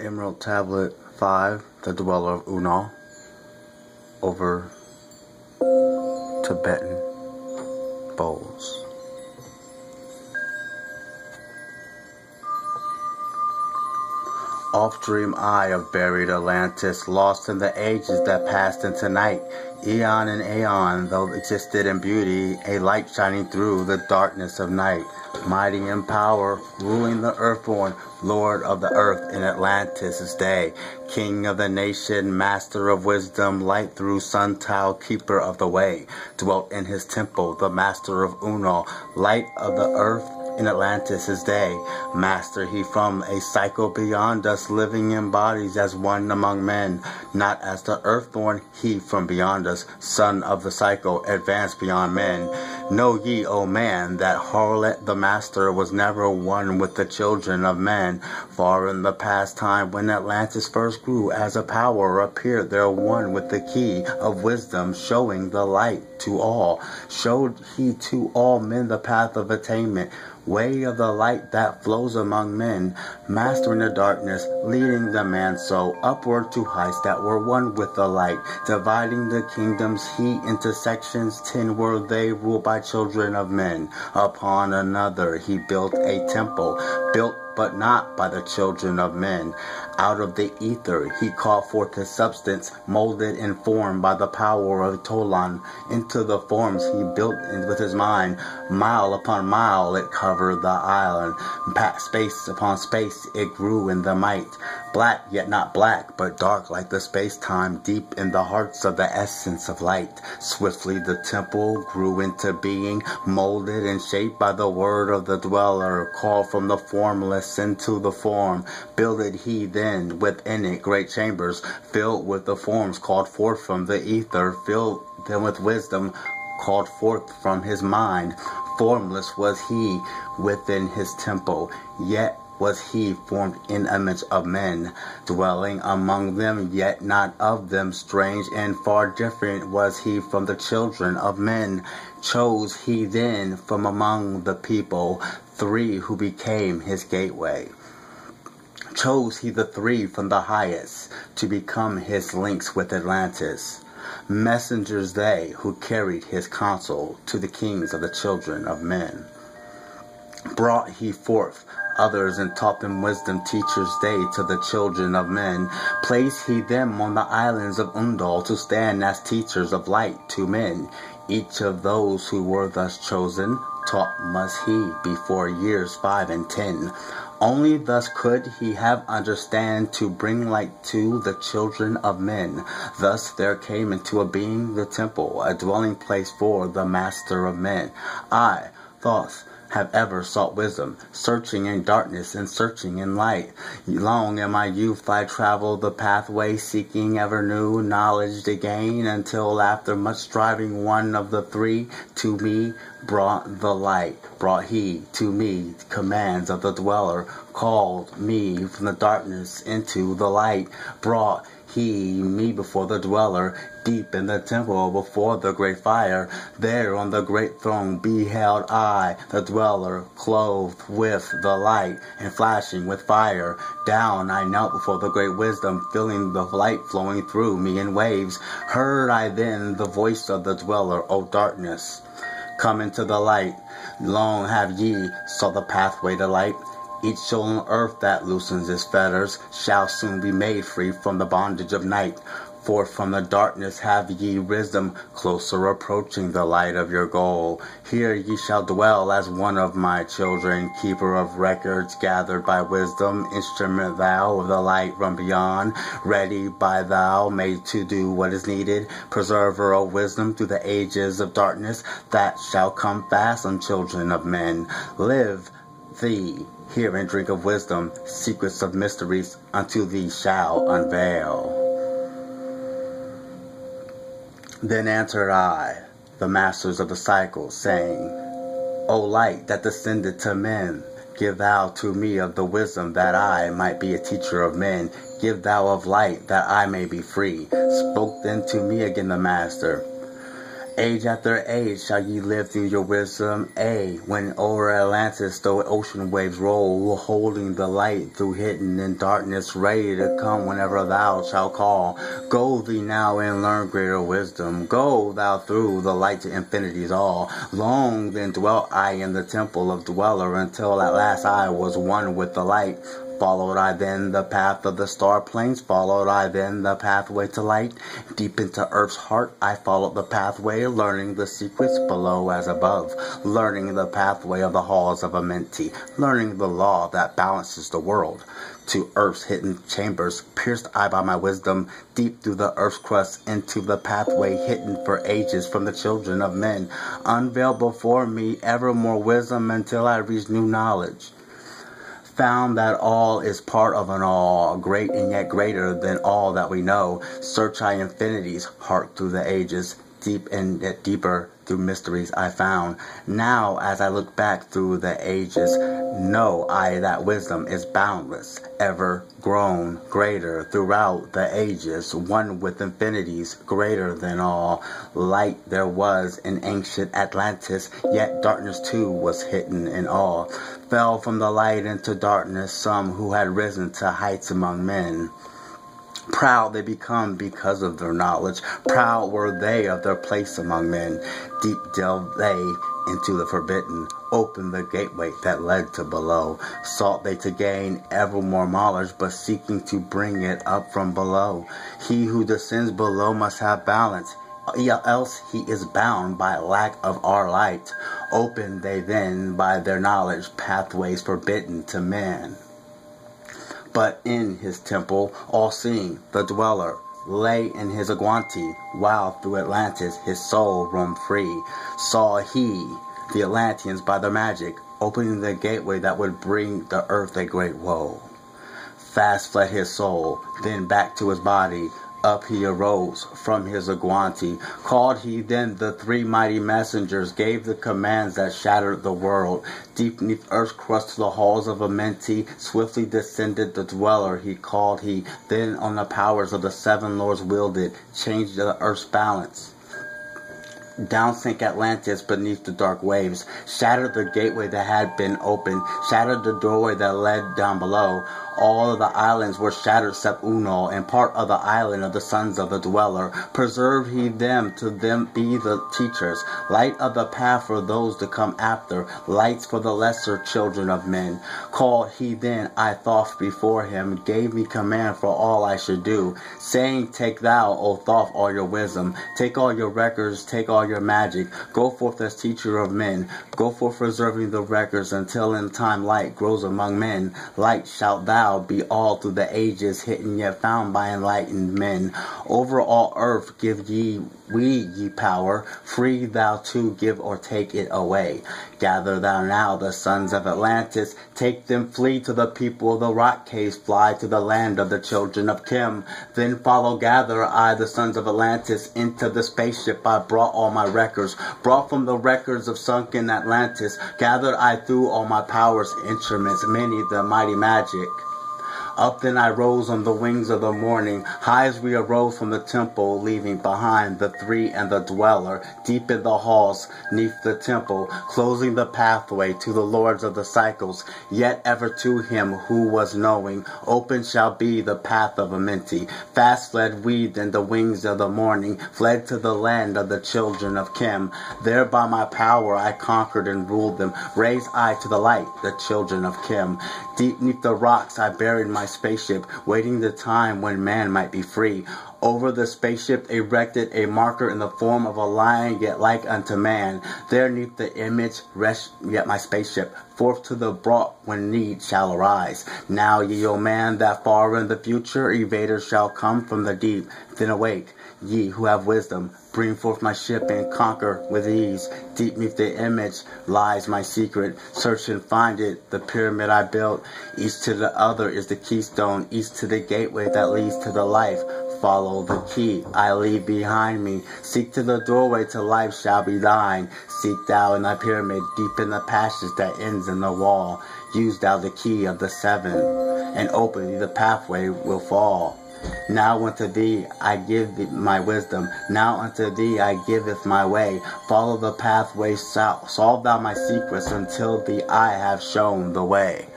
Emerald Tablet 5, the Dweller of Unal, over Tibetan bowls. Oft dream I of buried Atlantis, lost in the ages that passed into night. Eon and aeon, though existed in beauty, a light shining through the darkness of night. Mighty in power, ruling the earthborn, Lord of the earth in Atlantis' day. King of the nation, master of wisdom, light through suntile, keeper of the way. Dwelt in his temple, the master of Unal, light of the earth in Atlantis' day. Master he from a cycle beyond us, living in bodies as one among men. Not as the earthborn, he from beyond us, son of the cycle, advanced beyond men. Know ye, O man, that harlot the master was never one with the children of men. Far in the past time, when Atlantis first grew as a power, appeared there one with the key of wisdom, showing the light to all. Showed he to all men the path of attainment, way of the light that flows among men, mastering the darkness, leading the man soul upward to heights that were one with the light, dividing the kingdoms he into sections. 10 were they, ruled by children of men. Upon another he built a temple, built but not by the children of men. Out of the ether he called forth his substance, molded and formed by the power of Tolan. Into the forms he built with his mind. Mile upon mile it covered the island. Space upon space it grew in the might. Black, yet not black, but dark like the space-time, deep in the hearts of the essence of light. Swiftly the temple grew into being, molded and shaped by the word of the dweller, called from the formless into the form. Builded he then within it great chambers, filled with the forms called forth from the ether, filled them with wisdom called forth from his mind. Formless was he within his temple, yet was he formed in image of men, dwelling among them, yet not of them. Strange and far different was he from the children of men. Chose he then from among the people 3 who became his gateway. Chose he the 3 from the highest to become his links with Atlantis. Messengers they who carried his counsel to the kings of the children of men. Brought he forth others and taught them wisdom, teachers they to the children of men. Placed he them on the islands of Undal to stand as teachers of light to men. Each of those who were thus chosen taught must he before years 5 and 10. Only thus could he have understand to bring light to the children of men. Thus there came into a being the temple, a dwelling place for the master of men. I, thoth, have ever sought wisdom, searching in darkness and searching in light. Long in my youth I traveled the pathway, seeking ever new knowledge to gain, until after much striving one of the 3 to me brought the light. Brought he to me commands of the dweller, called me from the darkness into the light. Brought he me before the dweller, deep in the temple before the great fire. There on the great throne beheld I the dweller, clothed with the light and flashing with fire. Down I knelt before the great wisdom, feeling the light flowing through me in waves. Heard I then the voice of the dweller, O darkness, come into the light. Long have ye sought the pathway to light. Each soul on earth that loosens its fetters shall soon be made free from the bondage of night. For from the darkness have ye wisdom, closer approaching the light of your goal. Here ye shall dwell as one of my children, keeper of records gathered by wisdom, instrument thou of the light from beyond, ready by thou made to do what is needed, preserver of wisdom through the ages of darkness that shall come fast on children of men. Live thee, hear and drink of wisdom, secrets of mysteries unto thee shall unveil. Then answered I, the masters of the cycle, saying, O light that descended to men, give thou to me of the wisdom that I might be a teacher of men. Give thou of light that I may be free. Spoke then to me again the master, Age after age shall ye live through your wisdom, when o'er Atlantis the ocean waves roll, holding the light through hidden in darkness, ready to come whenever thou shalt call. Go thee now and learn greater wisdom, go thou through the light to infinity's all. Long then dwelt I in the temple of Dweller, until at last I was one with the light. Followed I then the path of the star plains, followed I then the pathway to light. Deep into earth's heart I followed the pathway, learning the secrets below as above, learning the pathway of the halls of Amenti, learning the law that balances the world. To earth's hidden chambers pierced I by my wisdom, deep through the earth's crust into the pathway hidden for ages from the children of men. Unveiled before me ever more wisdom until I reached new knowledge. Found that all is part of an all, great and yet greater than all that we know. Search I infinity's heart through the ages, deep and yet deeper through mysteries I found. Now as I look back through the ages, know I that wisdom is boundless, ever grown greater throughout the ages, one with infinities greater than all. Light there was in ancient Atlantis, yet darkness too was hidden in all. Fell from the light into darkness some who had risen to heights among men. Proud they become because of their knowledge. Proud were they of their place among men. Deep delved they into the forbidden, opened the gateway that led to below. Sought they to gain ever more knowledge, but seeking to bring it up from below. He who descends below must have balance, else he is bound by lack of our light. Open they then by their knowledge pathways forbidden to man. But in his temple, all-seeing, the dweller lay in his aguanti, while through Atlantis his soul roamed free. Saw he the Atlanteans by their magic, opening the gateway that would bring the earth a great woe. Fast fled his soul, then back to his body. Up he arose from his aguanti. Called he then the three mighty messengers, gave the commands that shattered the world. Deep neath earth's crust to the halls of Amenti, swiftly descended the dweller. He called he then on the powers of the seven lords wielded, changed the earth's balance. Down sank Atlantis beneath the dark waves, shattered the gateway that had been opened, shattered the doorway that led down below. All of the islands were shattered except Unal, and part of the island of the sons of the dweller. Preserved he them to them be the teachers, light of the path for those to come after, lights for the lesser children of men. Called he then I thoth before him, gave me command for all I should do, saying, take thou, O thoth, all your wisdom, take all your records, take all your magic, go forth as teacher of men, go forth preserving the records until in time light grows among men. Light shalt thou be all through the ages, hidden yet found by enlightened men. Over all earth give ye power, free thou to give or take it away. Gather thou now the sons of Atlantis, take them, flee to the people of the rock caves, fly to the land of the children of Kim. Then follow, gather I the sons of Atlantis, into the spaceship I brought all my records, brought from the records of sunken Atlantis. Gathered I through all my powers, instruments, many the mighty magic. Up then I rose on the wings of the morning, high as we arose from the temple, leaving behind the three and the dweller, deep in the halls, neath the temple, closing the pathway to the lords of the cycles, yet ever to him who was knowing, open shall be the path of Amenti. Fast fled we then the wings of the morning, fled to the land of the children of Kim. There by my power I conquered and ruled them, raised I to the light the children of Kim. Deep neath the rocks I buried my spaceship, waiting the time when man might be free. Over the spaceship erected a marker in the form of a lion, yet like unto man. There neath the image rest yet my spaceship, forth to the brought when need shall arise. Now ye, O man, that far in the future evaders shall come from the deep. Then awake, ye who have wisdom, bring forth my ship and conquer with ease. Deep neath the image lies my secret. Search and find it, the pyramid I built. East to the other is the keystone, east to the gateway that leads to the life. Follow the key I leave behind me. Seek to the doorway to life shall be thine. Seek thou in thy pyramid, deep in the passage that ends in the wall. Use thou the key of the seven, and open the pathway will fall. Now unto thee I give thee my wisdom. Now unto thee I giveth my way. Follow the pathway, solve thou my secrets, until thee I have shown the way.